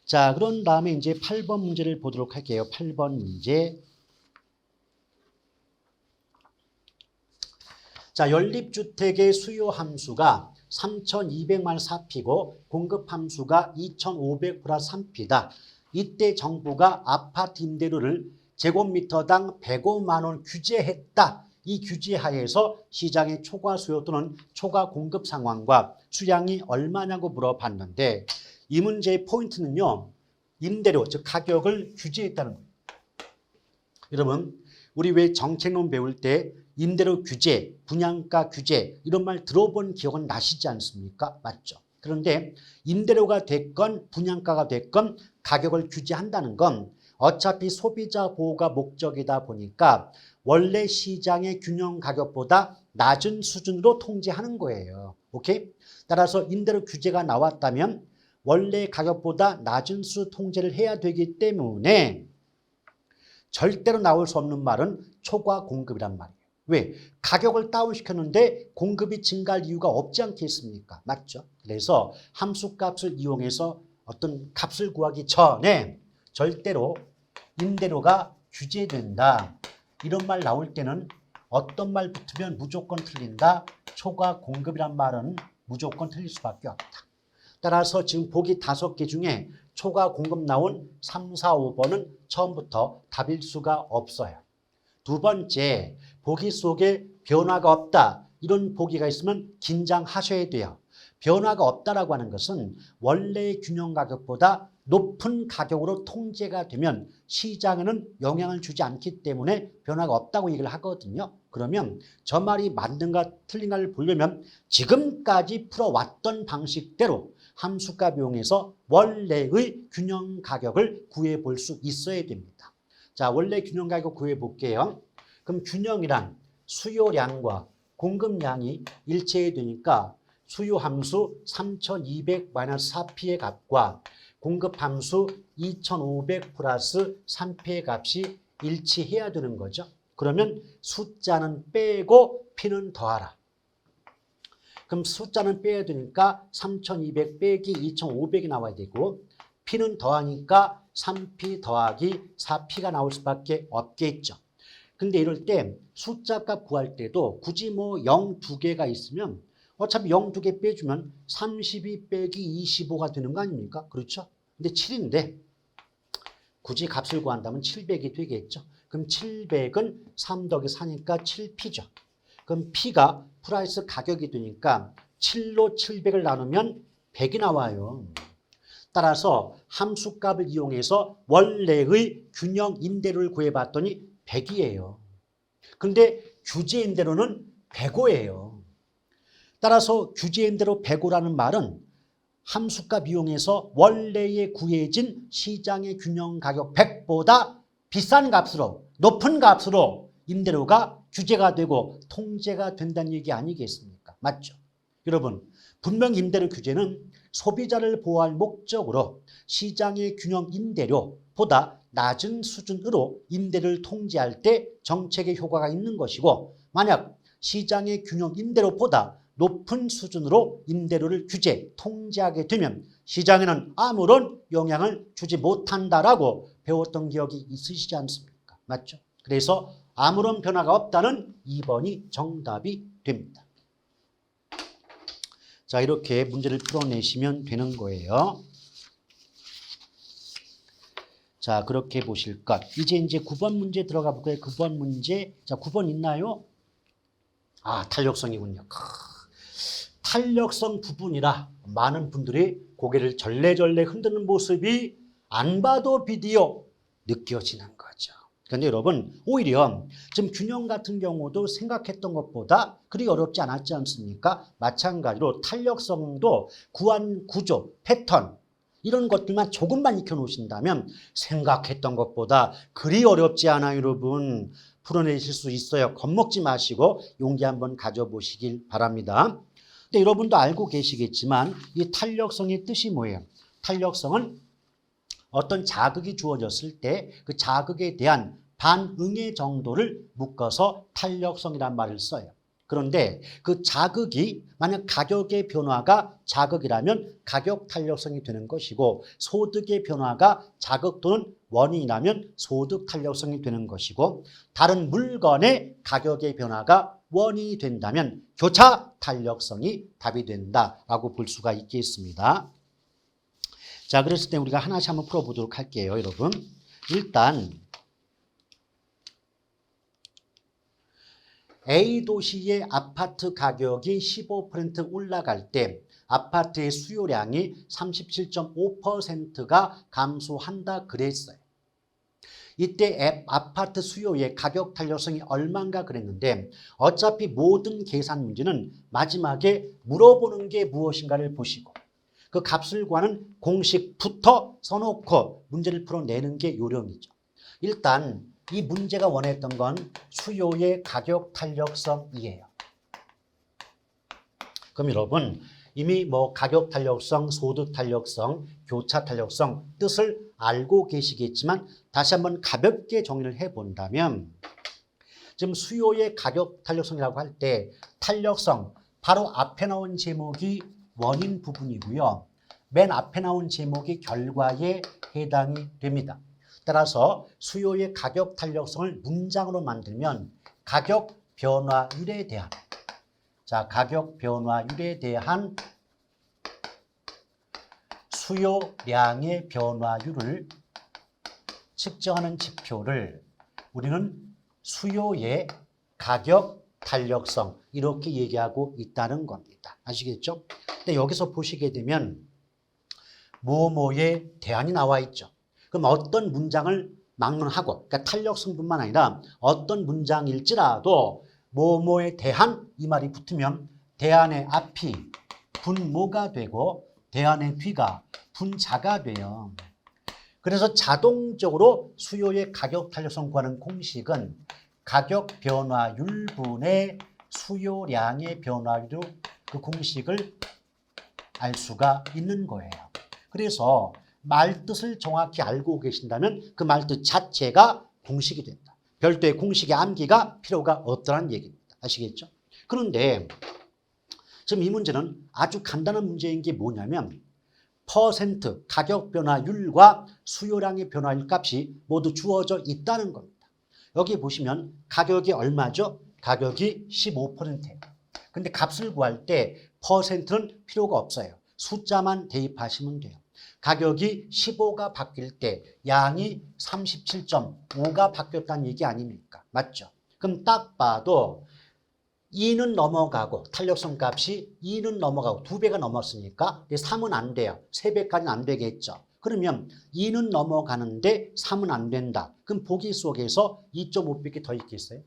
자, 그런 다음에 이제 8번 문제를 보도록 할게요. 8번 문제. 자, 연립주택의 수요 함수가 3,200만 4피고 공급 함수가 2,500 플러스 3피다. 이때 정부가 아파트 임대료를 제곱미터당 105만 원 규제했다. 이 규제 하에서 시장의 초과 수요 또는 초과 공급 상황과 수량이 얼마냐고 물어봤는데 이 문제의 포인트는요. 임대료, 즉 가격을 규제했다는 거예요. 여러분, 우리 왜 정책론 배울 때 임대료 규제, 분양가 규제 이런 말 들어본 기억은 나시지 않습니까? 맞죠? 그런데 임대료가 됐건 분양가가 됐건 가격을 규제한다는 건 어차피 소비자 보호가 목적이다 보니까 원래 시장의 균형 가격보다 낮은 수준으로 통제하는 거예요. 오케이? 따라서 임대료 규제가 나왔다면 원래 가격보다 낮은 수 통제를 해야 되기 때문에 절대로 나올 수 없는 말은 초과 공급이란 말이에요. 왜? 가격을 다운시켰는데 공급이 증가할 이유가 없지 않겠습니까? 맞죠? 그래서 함수값을 이용해서 어떤 값을 구하기 전에 절대로 임대료가 규제된다. 이런 말 나올 때는 어떤 말 붙으면 무조건 틀린다. 초과 공급이란 말은 무조건 틀릴 수밖에 없다. 따라서 지금 보기 5개 중에 초과 공급 나온 3, 4, 5번은 처음부터 답일 수가 없어요. 두 번째, 보기 속에 변화가 없다. 이런 보기가 있으면 긴장하셔야 돼요. 변화가 없다라고 하는 것은 원래의 균형 가격보다 높은 가격으로 통제가 되면 시장에는 영향을 주지 않기 때문에 변화가 없다고 얘기를 하거든요. 그러면 저 말이 맞는가 틀린가를 보려면 지금까지 풀어왔던 방식대로 함수값 이용해서 원래의 균형 가격을 구해볼 수 있어야 됩니다. 자, 원래 균형 가격 구해볼게요. 그럼 균형이란 수요량과 공급량이 일치해야 되니까 수요 함수 3,200-4p의 값과 공급 함수 2,500 플러스 3p의 값이 일치해야 되는 거죠. 그러면 숫자는 빼고 p는 더하라. 그럼 숫자는 빼야 되니까 3,200 빼기 2,500이 나와야 되고 p는 더하니까 3p 더하기 4p가 나올 수밖에 없겠죠. 근데 이럴 때 숫자 값 구할 때도 굳이 뭐 0 2개가 있으면 어차피 0 2개 빼주면 32 빼기 25가 되는 거 아닙니까? 그렇죠? 근데 7인데 굳이 값을 구한다면 700이 되겠죠. 그럼 700은 3 더하기 4니까 7p죠. 그럼 p가 프라이스 가격이 되니까 7로 700을 나누면 100이 나와요. 따라서 함수값을 이용해서 원래의 균형 임대료를 구해봤더니 100이에요. 근데 규제 임대료는 105예요. 따라서 규제 임대료 105라는 말은 함수값 이용해서 원래의 구해진 시장의 균형 가격 100보다 비싼 값으로 높은 값으로 임대료가 규제가 되고 통제가 된다는 얘기 아니겠습니까? 맞죠? 여러분, 분명 임대료 규제는 소비자를 보호할 목적으로 시장의 균형 임대료보다 낮은 수준으로 임대료를 통제할 때 정책의 효과가 있는 것이고 만약 시장의 균형 임대료보다 높은 수준으로 임대료를 규제, 통제하게 되면 시장에는 아무런 영향을 주지 못한다라고 배웠던 기억이 있으시지 않습니까? 맞죠? 그래서 아무런 변화가 없다는 2번이 정답이 됩니다. 자, 이렇게 문제를 풀어내시면 되는 거예요. 자, 그렇게 보실 것. 이제 9번 문제 들어가 볼까요? 9번 문제. 자, 9번 있나요? 아, 탄력성이군요. 탄력성 부분이라 많은 분들이 고개를 절레절레 흔드는 모습이 안 봐도 비디오 느껴지는 거죠. 그런데 여러분, 오히려 지금 균형 같은 경우도 생각했던 것보다 그리 어렵지 않았지 않습니까? 마찬가지로 탄력성도 구한 구조, 패턴 이런 것들만 조금만 익혀놓으신다면 생각했던 것보다 그리 어렵지 않아요, 여러분. 풀어내실 수 있어요. 겁먹지 마시고 용기 한번 가져보시길 바랍니다. 근데 여러분도 알고 계시겠지만 이 탄력성의 뜻이 뭐예요? 탄력성은 어떤 자극이 주어졌을 때 그 자극에 대한 반응의 정도를 묶어서 탄력성이란 말을 써요. 그런데 그 자극이 만약 가격의 변화가 자극이라면 가격 탄력성이 되는 것이고 소득의 변화가 자극 또는 원인이라면 소득 탄력성이 되는 것이고 다른 물건의 가격의 변화가 원인이 된다면 교차 탄력성이 답이 된다라고 볼 수가 있겠습니다. 자, 그랬을 때 우리가 하나씩 한번 풀어보도록 할게요, 여러분. 일단 A 도시의 아파트 가격이 15% 올라갈 때 아파트의 수요량이 37.5%가 감소한다 그랬어요. 이때 아파트 수요의 가격 탄력성이 얼마인가 그랬는데 어차피 모든 계산 문제는 마지막에 물어보는 게 무엇인가를 보시고 그 값을 구하는 공식부터 써놓고 문제를 풀어내는 게 요령이죠. 일단 이 문제가 원했던 건 수요의 가격 탄력성이에요. 그럼 여러분 이미 뭐 가격 탄력성, 소득 탄력성, 교차 탄력성 뜻을 알고 계시겠지만 다시 한번 가볍게 정리를 해본다면 지금 수요의 가격 탄력성이라고 할 때 탄력성 바로 앞에 나온 제목이 원인 부분이고요. 맨 앞에 나온 제목이 결과에 해당이 됩니다. 따라서 수요의 가격 탄력성을 문장으로 만들면 가격 변화율에 대한 가격 변화율에 대한 수요량의 변화율을 측정하는 지표를 우리는 수요의 가격 탄력성 이렇게 얘기하고 있다는 겁니다. 아시겠죠? 근데 여기서 보시게 되면 뭐뭐에 대한이 나와 있죠. 그럼 어떤 문장을 막론하고 그러니까 탄력성뿐만 아니라 어떤 문장일지라도 뭐뭐에 대한 이 말이 붙으면 대안의 앞이 분모가 되고 대안의 뒤가 분자가 돼요. 그래서 자동적으로 수요의 가격 탄력성 구하는 공식은 가격 변화율분의 수요량의 변화율로 그 공식을 알 수가 있는 거예요. 그래서 말뜻을 정확히 알고 계신다면 그 말뜻 자체가 공식이 된다. 별도의 공식의 암기가 필요가 없다는 얘기입니다. 아시겠죠? 그런데 지금 이 문제는 아주 간단한 문제인 게 뭐냐면 퍼센트 가격 변화율과 수요량의 변화율 값이 모두 주어져 있다는 겁니다. 여기 보시면 가격이 얼마죠? 가격이 15%예요. 근데 값을 구할 때 퍼센트는 필요가 없어요. 숫자만 대입하시면 돼요. 가격이 15가 바뀔 때 양이 37.5가 바뀌었다는 얘기 아닙니까? 맞죠? 그럼 딱 봐도 2는 넘어가고 탄력성 값이 2는 넘어가고 2배가 넘었으니까 3은 안 돼요. 3배까지는 안 되겠죠. 그러면 2는 넘어가는데 3은 안 된다. 그럼 보기 속에서 2.5밖에 더 있겠어요?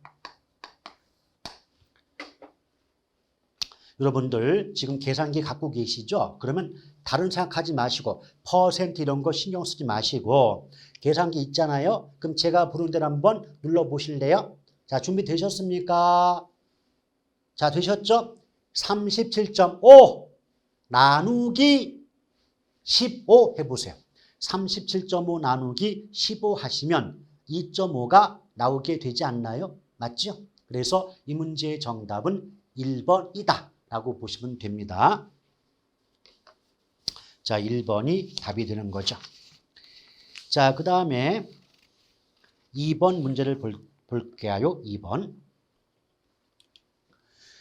여러분들 지금 계산기 갖고 계시죠? 그러면 다른 생각하지 마시고 퍼센트 이런 거 신경 쓰지 마시고 계산기 있잖아요. 그럼 제가 부르는 대로 한번 눌러보실래요? 자, 준비되셨습니까? 자, 되셨죠? 37.5 나누기 15 해보세요. 37.5 나누기 15 하시면 2.5가 나오게 되지 않나요? 맞죠? 그래서 이 문제의 정답은 1번이다 라고 보시면 됩니다. 자, 1번이 답이 되는 거죠. 자, 그 다음에 2번 문제를 볼게요. 2번.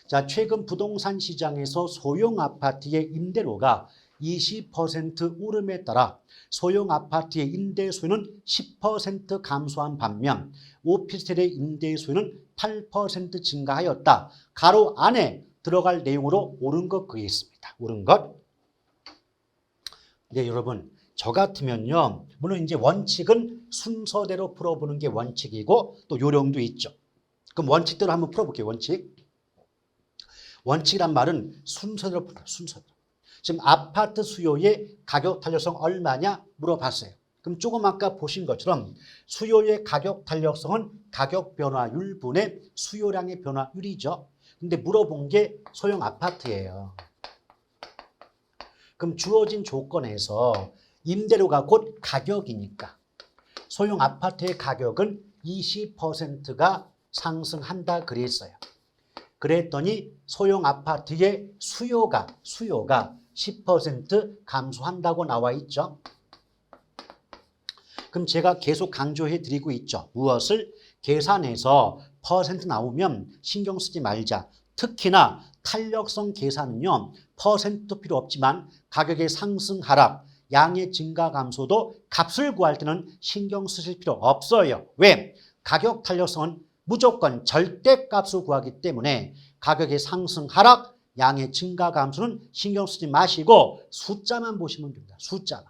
자, 최근 부동산 시장에서 소형 아파트의 임대료가 20% 오름에 따라 소형 아파트의 임대 수요는 10% 감소한 반면 오피스텔의 임대 수요는 8% 증가하였다. 가로 안에 들어갈 내용으로 옳은 것 그리겠습니다. 옳은 것. 네, 여러분. 저 같으면요. 물론 이제 원칙은 순서대로 풀어보는 게 원칙이고 또 요령도 있죠. 그럼 원칙대로 한번 풀어볼게요. 원칙. 원칙이란 말은 순서대로 풀어요. 순서대로. 지금 아파트 수요의 가격 탄력성 얼마냐 물어봤어요. 그럼 조금 아까 보신 것처럼 수요의 가격 탄력성은 가격 변화율 분의 수요량의 변화율이죠. 근데 물어본 게 소형 아파트예요. 그럼 주어진 조건에서 임대료가 곧 가격이니까 소형 아파트의 가격은 20%가 상승한다 그랬어요. 그랬더니 소형 아파트의 수요가 10% 감소한다고 나와 있죠. 그럼 제가 계속 강조해 드리고 있죠. 무엇을? 계산해서 퍼센트 나오면 신경 쓰지 말자. 특히나 탄력성 계산은요. 퍼센트도 필요 없지만 가격의 상승 하락, 양의 증가 감소도 값을 구할 때는 신경 쓰실 필요 없어요. 왜? 가격 탄력성은 무조건 절대값을 구하기 때문에 가격의 상승 하락, 양의 증가 감소는 신경 쓰지 마시고 숫자만 보시면 됩니다. 숫자만.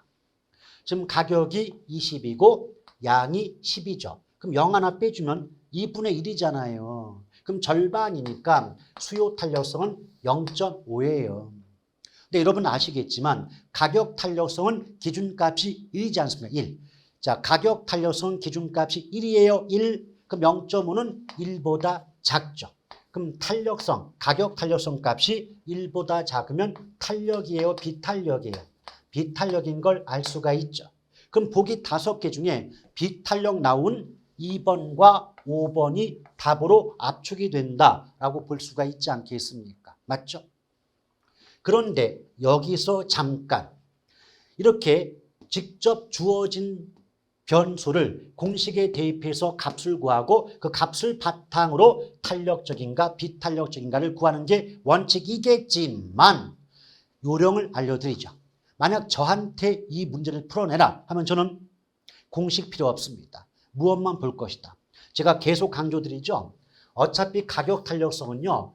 지금 가격이 20이고 양이 10이죠. 그럼 0 하나 빼주면 2분의 1이잖아요. 그럼 절반이니까 수요 탄력성은 0.5예요. 근데 여러분 아시겠지만 가격 탄력성은 기준값이 1이지 않습니까? 1. 자, 가격 탄력성은 기준값이 1이에요. 1. 그럼 0.5는 1보다 작죠. 그럼 탄력성, 가격 탄력성 값이 1보다 작으면 탄력이에요, 비탄력이에요? 비탄력인 걸 알 수가 있죠. 그럼 보기 5개 중에 비탄력 나온 2번과 5번이 답으로 압축이 된다라고 볼 수가 있지 않겠습니까? 맞죠? 그런데 여기서 잠깐 이렇게 직접 주어진 변수를 공식에 대입해서 값을 구하고 그 값을 바탕으로 탄력적인가 비탄력적인가를 구하는 게 원칙이겠지만 요령을 알려드리죠. 만약 저한테 이 문제를 풀어내라 하면 저는 공식 필요 없습니다. 무엇만 볼 것이다. 제가 계속 강조드리죠. 어차피 가격 탄력성은요.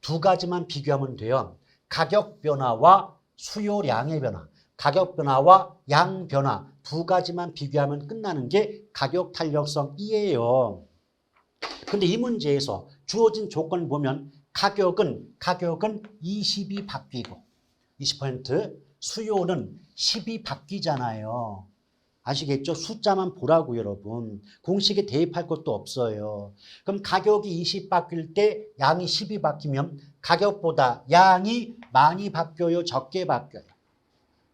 2가지만 비교하면 돼요. 가격 변화와 수요량의 변화. 가격 변화와 양 변화 2가지만 비교하면 끝나는 게 가격 탄력성이에요. 근데 이 문제에서 주어진 조건을 보면 가격은 20이 바뀌고 20% 수요는 10이 바뀌잖아요. 아시겠죠? 숫자만 보라고 여러분. 공식에 대입할 것도 없어요. 그럼 가격이 20 바뀔 때 양이 10이 바뀌면 가격보다 양이 많이 바뀌어요? 적게 바뀌어요?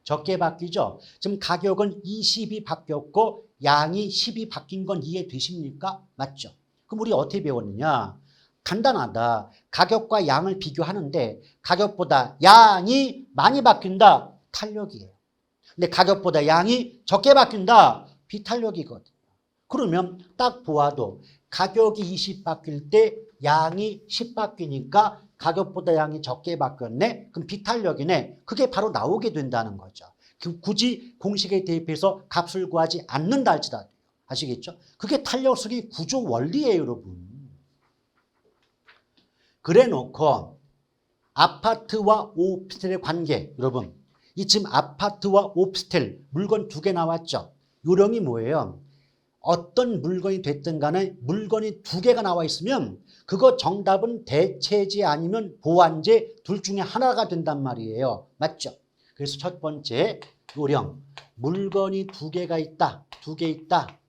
적게 바뀌죠? 지금 가격은 20이 바뀌었고 양이 10이 바뀐 건 이해되십니까? 맞죠? 그럼 우리 어떻게 배웠느냐? 간단하다. 가격과 양을 비교하는데 가격보다 양이 많이 바뀐다. 탄력이에요. 근데 가격보다 양이 적게 바뀐다. 비탄력이거든요. 그러면 딱 보아도 가격이 20 바뀔 때 양이 10 바뀌니까 가격보다 양이 적게 바뀌었네. 그럼 비탄력이네. 그게 바로 나오게 된다는 거죠. 굳이 공식에 대입해서 값을 구하지 않는다 할지라도. 아시겠죠? 그게 탄력성의 구조 원리예요, 여러분. 그래 놓고 아파트와 오피스텔의 관계, 여러분. 이 지금 아파트와 오피스텔 물건 2개 나왔죠. 요령이 뭐예요? 어떤 물건이 됐든 간에 물건이 2개가 나와 있으면 그거 정답은 대체제 아니면 보완제 둘 중에 하나가 된단 말이에요. 맞죠? 그래서 첫 번째 요령. 물건이 2개가 있다. 2개 있다.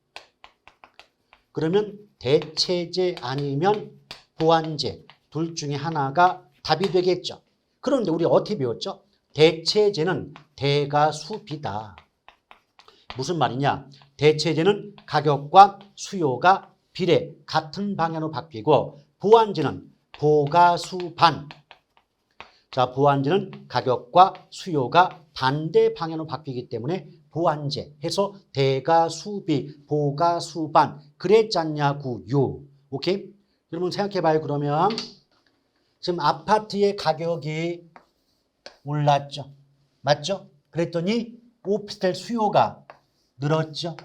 그러면 대체제 아니면 보완제 둘 중에 하나가 답이 되겠죠. 그런데 우리 어떻게 배웠죠? 대체제는 대가수비다. 무슨 말이냐? 대체제는 가격과 수요가 비례 같은 방향으로 바뀌고 보완제는 보가수반. 자, 보완제는 가격과 수요가 반대 방향으로 바뀌기 때문에 보완제 해서 대가수비, 보가수반 그랬잖냐고요. 오케이? 여러분 생각해봐요. 그러면 지금 아파트의 가격이 올랐죠. 맞죠? 그랬더니 오피스텔 수요가 늘었죠.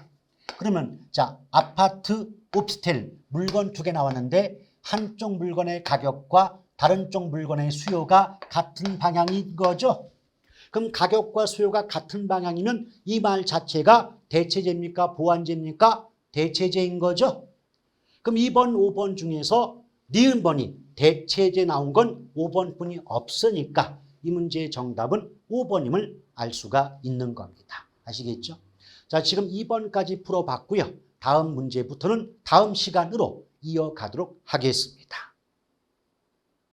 그러면 자, 아파트, 오피스텔 물건 두 개 나왔는데 한쪽 물건의 가격과 다른 쪽 물건의 수요가 같은 방향인 거죠. 그럼 가격과 수요가 같은 방향이면 이 말 자체가 대체제입니까? 보완제입니까? 대체제인 거죠. 그럼 2번, 5번 중에서 니은번이 대체제 나온 건 5번뿐이 없으니까 이 문제의 정답은 5번임을 알 수가 있는 겁니다. 아시겠죠? 자, 지금 2번까지 풀어봤고요. 다음 문제부터는 다음 시간으로 이어가도록 하겠습니다.